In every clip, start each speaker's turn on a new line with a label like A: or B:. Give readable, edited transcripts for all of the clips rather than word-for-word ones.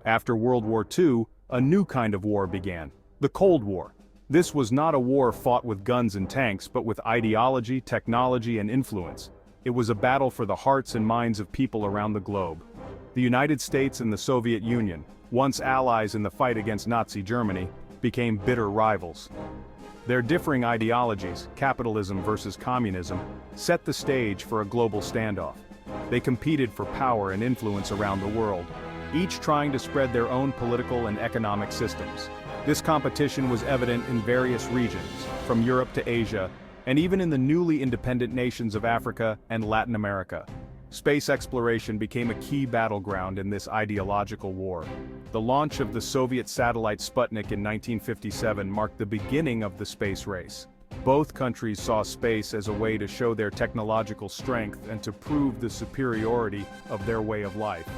A: After World War II, a new kind of war began, the Cold War. This was not a war fought with guns and tanks but with ideology, technology, and influence. It was a battle for the hearts and minds of people around the globe. The United States and the Soviet Union, once allies in the fight against Nazi Germany, became bitter rivals. Their differing ideologies, capitalism versus communism, set the stage for a global standoff. They competed for power and influence around the world, each trying to spread their own political and economic systems. This competition was evident in various regions, from Europe to Asia, and even in the newly independent nations of Africa and Latin America. Space exploration became a key battleground in this ideological war. The launch of the Soviet satellite Sputnik in 1957 marked the beginning of the space race. Both countries saw space as a way to show their technological strength and to prove the superiority of their way of life.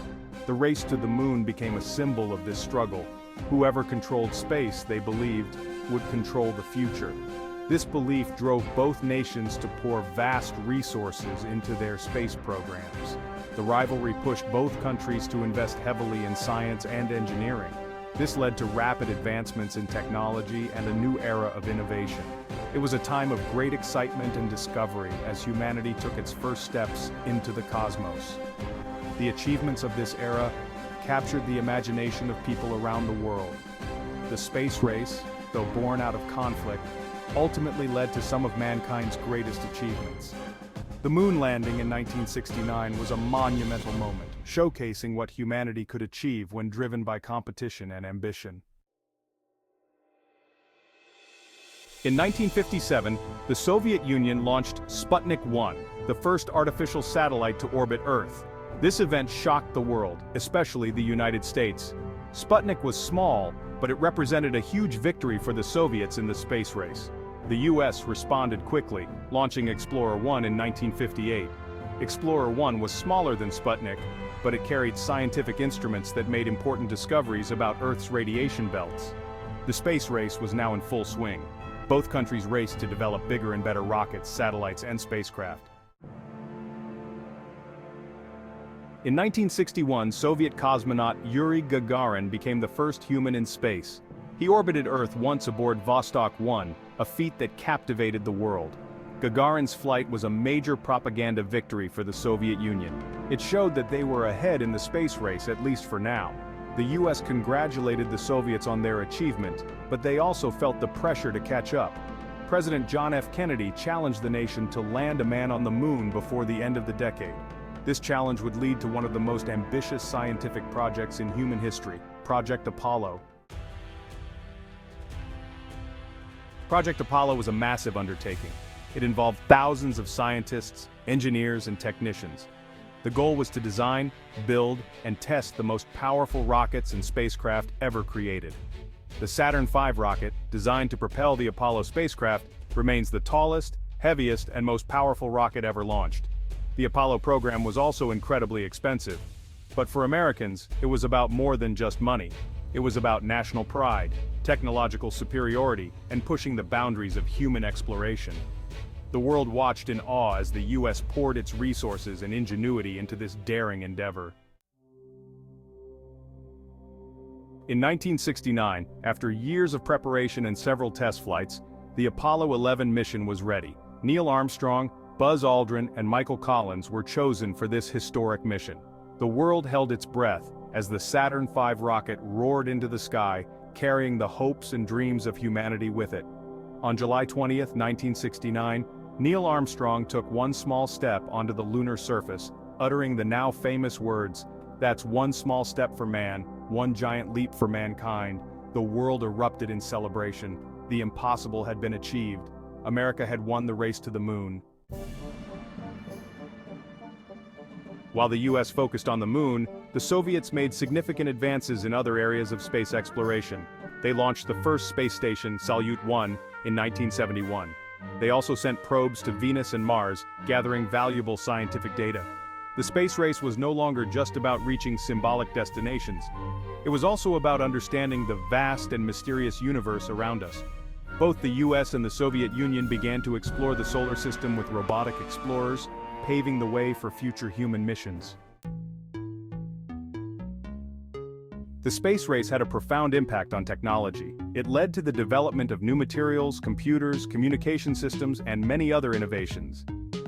A: The race to the moon became a symbol of this struggle. Whoever controlled space, they believed, would control the future. This belief drove both nations to pour vast resources into their space programs. The rivalry pushed both countries to invest heavily in science and engineering. This led to rapid advancements in technology and a new era of innovation. It was a time of great excitement and discovery as humanity took its first steps into the cosmos. The achievements of this era captured the imagination of people around the world. The space race, though born out of conflict, ultimately led to some of mankind's greatest achievements. The moon landing in 1969 was a monumental moment, showcasing what humanity could achieve when driven by competition and ambition. In 1957, the Soviet Union launched Sputnik 1, the first artificial satellite to orbit Earth. This event shocked the world, especially the United States. Sputnik was small, but it represented a huge victory for the Soviets in the space race. The US responded quickly, launching Explorer 1 in 1958. Explorer 1 was smaller than Sputnik, but it carried scientific instruments that made important discoveries about Earth's radiation belts. The space race was now in full swing. Both countries raced to develop bigger and better rockets, satellites, and spacecraft. In 1961, Soviet cosmonaut Yuri Gagarin became the first human in space. He orbited Earth once aboard Vostok 1, a feat that captivated the world. Gagarin's flight was a major propaganda victory for the Soviet Union. It showed that they were ahead in the space race, at least for now. The US congratulated the Soviets on their achievement, but they also felt the pressure to catch up. President John F. Kennedy challenged the nation to land a man on the moon before the end of the decade. This challenge would lead to one of the most ambitious scientific projects in human history, Project Apollo. Project Apollo was a massive undertaking. It involved thousands of scientists, engineers, and technicians. The goal was to design, build, and test the most powerful rockets and spacecraft ever created. The Saturn V rocket, designed to propel the Apollo spacecraft, remains the tallest, heaviest, and most powerful rocket ever launched. The Apollo program was also incredibly expensive. But for Americans, it was about more than just money. It was about national pride, technological superiority, and pushing the boundaries of human exploration. The world watched in awe as the US poured its resources and ingenuity into this daring endeavor. In 1969, after years of preparation and several test flights, the Apollo 11 mission was ready. Neil Armstrong, Buzz Aldrin, and Michael Collins were chosen for this historic mission. The world held its breath as the Saturn V rocket roared into the sky, carrying the hopes and dreams of humanity with it. On July 20, 1969, Neil Armstrong took one small step onto the lunar surface, uttering the now famous words, "That's one small step for man, one giant leap for mankind." The world erupted in celebration. The impossible had been achieved. America had won the race to the moon. While the US focused on the moon, the Soviets made significant advances in other areas of space exploration. They launched the first space station, Salyut 1, in 1971. They also sent probes to Venus and Mars, gathering valuable scientific data. The space race was no longer just about reaching symbolic destinations. It was also about understanding the vast and mysterious universe around us. Both the US and the Soviet Union began to explore the solar system with robotic explorers, paving the way for future human missions. The space race had a profound impact on technology. It led to the development of new materials, computers, communication systems, and many other innovations.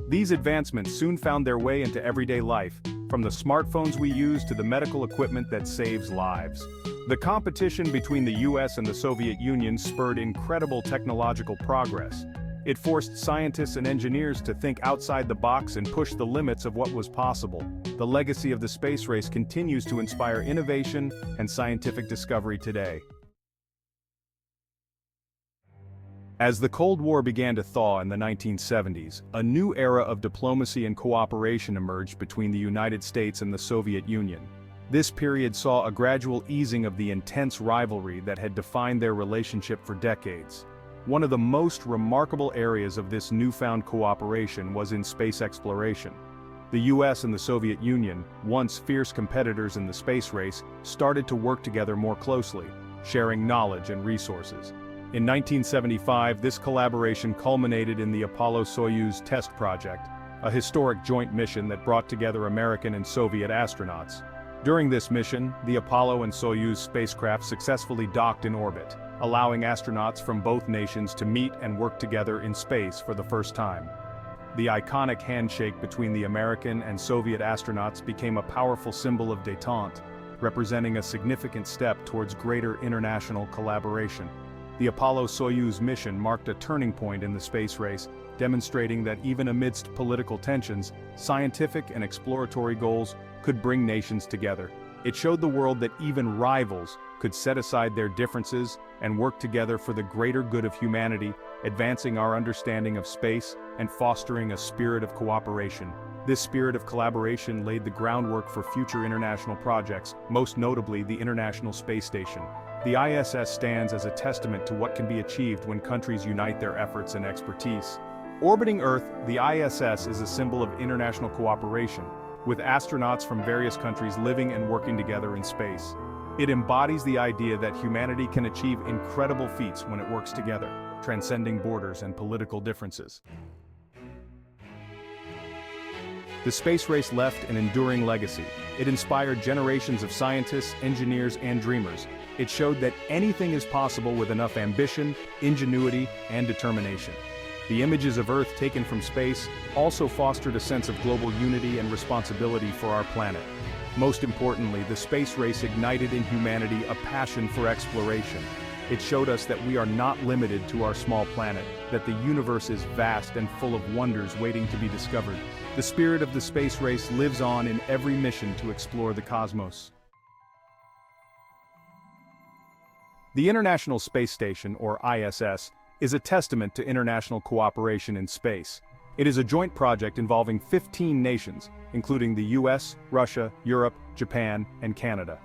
A: These advancements soon found their way into everyday life, from the smartphones we use to the medical equipment that saves lives. The competition between the US and the Soviet Union spurred incredible technological progress. It forced scientists and engineers to think outside the box and push the limits of what was possible. The legacy of the space race continues to inspire innovation and scientific discovery today. As the Cold War began to thaw in the 1970s, a new era of diplomacy and cooperation emerged between the United States and the Soviet Union. This period saw a gradual easing of the intense rivalry that had defined their relationship for decades. One of the most remarkable areas of this newfound cooperation was in space exploration. The US and the Soviet Union, once fierce competitors in the space race, started to work together more closely, sharing knowledge and resources. In 1975, this collaboration culminated in the Apollo-Soyuz Test Project, a historic joint mission that brought together American and Soviet astronauts. During this mission, the Apollo and Soyuz spacecraft successfully docked in orbit, allowing astronauts from both nations to meet and work together in space for the first time. The iconic handshake between the American and Soviet astronauts became a powerful symbol of détente, representing a significant step towards greater international collaboration. The Apollo-Soyuz mission marked a turning point in the space race, demonstrating that even amidst political tensions, scientific and exploratory goals could bring nations together. It showed the world that even rivals could set aside their differences and work together for the greater good of humanity, advancing our understanding of space and fostering a spirit of cooperation. This spirit of collaboration laid the groundwork for future international projects, most notably the International Space Station. The ISS stands as a testament to what can be achieved when countries unite their efforts and expertise. Orbiting Earth, the ISS is a symbol of international cooperation, with astronauts from various countries living and working together in space. It embodies the idea that humanity can achieve incredible feats when it works together, transcending borders and political differences. The space race left an enduring legacy. It inspired generations of scientists, engineers, and dreamers. It showed that anything is possible with enough ambition, ingenuity, and determination. The images of Earth taken from space also fostered a sense of global unity and responsibility for our planet. Most importantly, the space race ignited in humanity a passion for exploration. It showed us that we are not limited to our small planet, that the universe is vast and full of wonders waiting to be discovered. The spirit of the space race lives on in every mission to explore the cosmos. The International Space Station, or ISS, is a testament to international cooperation in space. It is a joint project involving 15 nations, including the US, Russia, Europe, Japan, and Canada.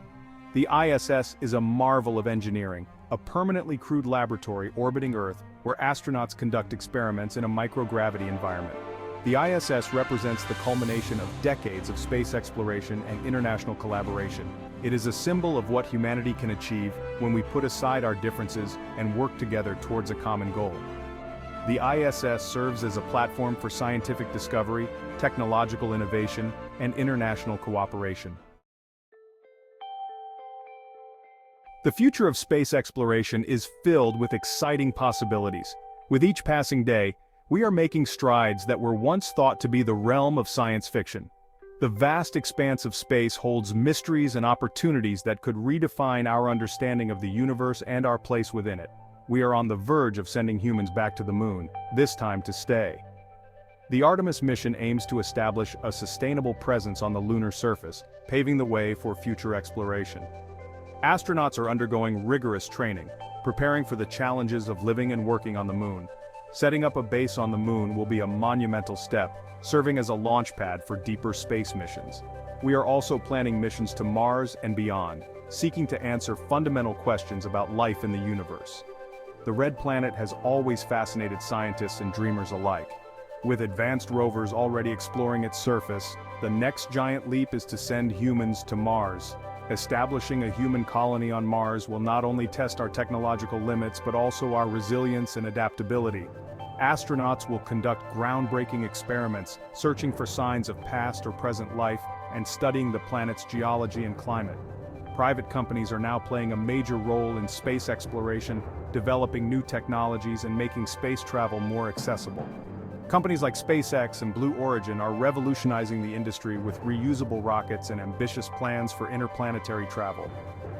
A: The ISS is a marvel of engineering, a permanently crewed laboratory orbiting Earth where astronauts conduct experiments in a microgravity environment. The ISS represents the culmination of decades of space exploration and international collaboration. It is a symbol of what humanity can achieve when we put aside our differences and work together towards a common goal. The ISS serves as a platform for scientific discovery, technological innovation, and international cooperation. The future of space exploration is filled with exciting possibilities. With each passing day, we are making strides that were once thought to be the realm of science fiction. The vast expanse of space holds mysteries and opportunities that could redefine our understanding of the universe and our place within it. We are on the verge of sending humans back to the moon, this time to stay. The Artemis mission aims to establish a sustainable presence on the lunar surface, paving the way for future exploration. Astronauts are undergoing rigorous training, preparing for the challenges of living and working on the moon. Setting up a base on the moon will be a monumental step, serving as a launch pad for deeper space missions. We are also planning missions to Mars and beyond, seeking to answer fundamental questions about life in the universe. The Red Planet has always fascinated scientists and dreamers alike. With advanced rovers already exploring its surface, the next giant leap is to send humans to Mars. Establishing a human colony on Mars will not only test our technological limits but also our resilience and adaptability. Astronauts will conduct groundbreaking experiments, searching for signs of past or present life and studying the planet's geology and climate. Private companies are now playing a major role in space exploration, developing new technologies and making space travel more accessible. Companies like SpaceX and Blue Origin are revolutionizing the industry with reusable rockets and ambitious plans for interplanetary travel.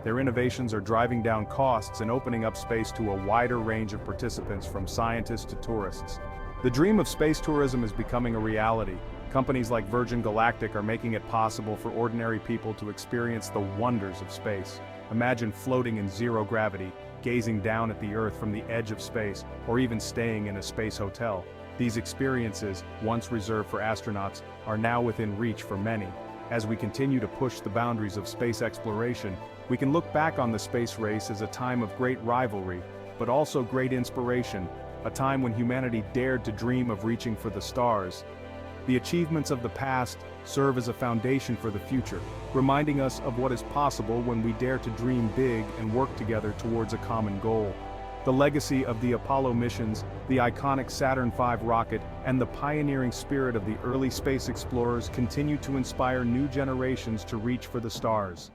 A: Their innovations are driving down costs and opening up space to a wider range of participants, from scientists to tourists. The dream of space tourism is becoming a reality. Companies like Virgin Galactic are making it possible for ordinary people to experience the wonders of space. Imagine floating in zero gravity, gazing down at the Earth from the edge of space, or even staying in a space hotel. These experiences, once reserved for astronauts, are now within reach for many. As we continue to push the boundaries of space exploration, we can look back on the space race as a time of great rivalry, but also great inspiration, a time when humanity dared to dream of reaching for the stars. The achievements of the past serve as a foundation for the future, reminding us of what is possible when we dare to dream big and work together towards a common goal. The legacy of the Apollo missions, the iconic Saturn V rocket, and the pioneering spirit of the early space explorers continue to inspire new generations to reach for the stars.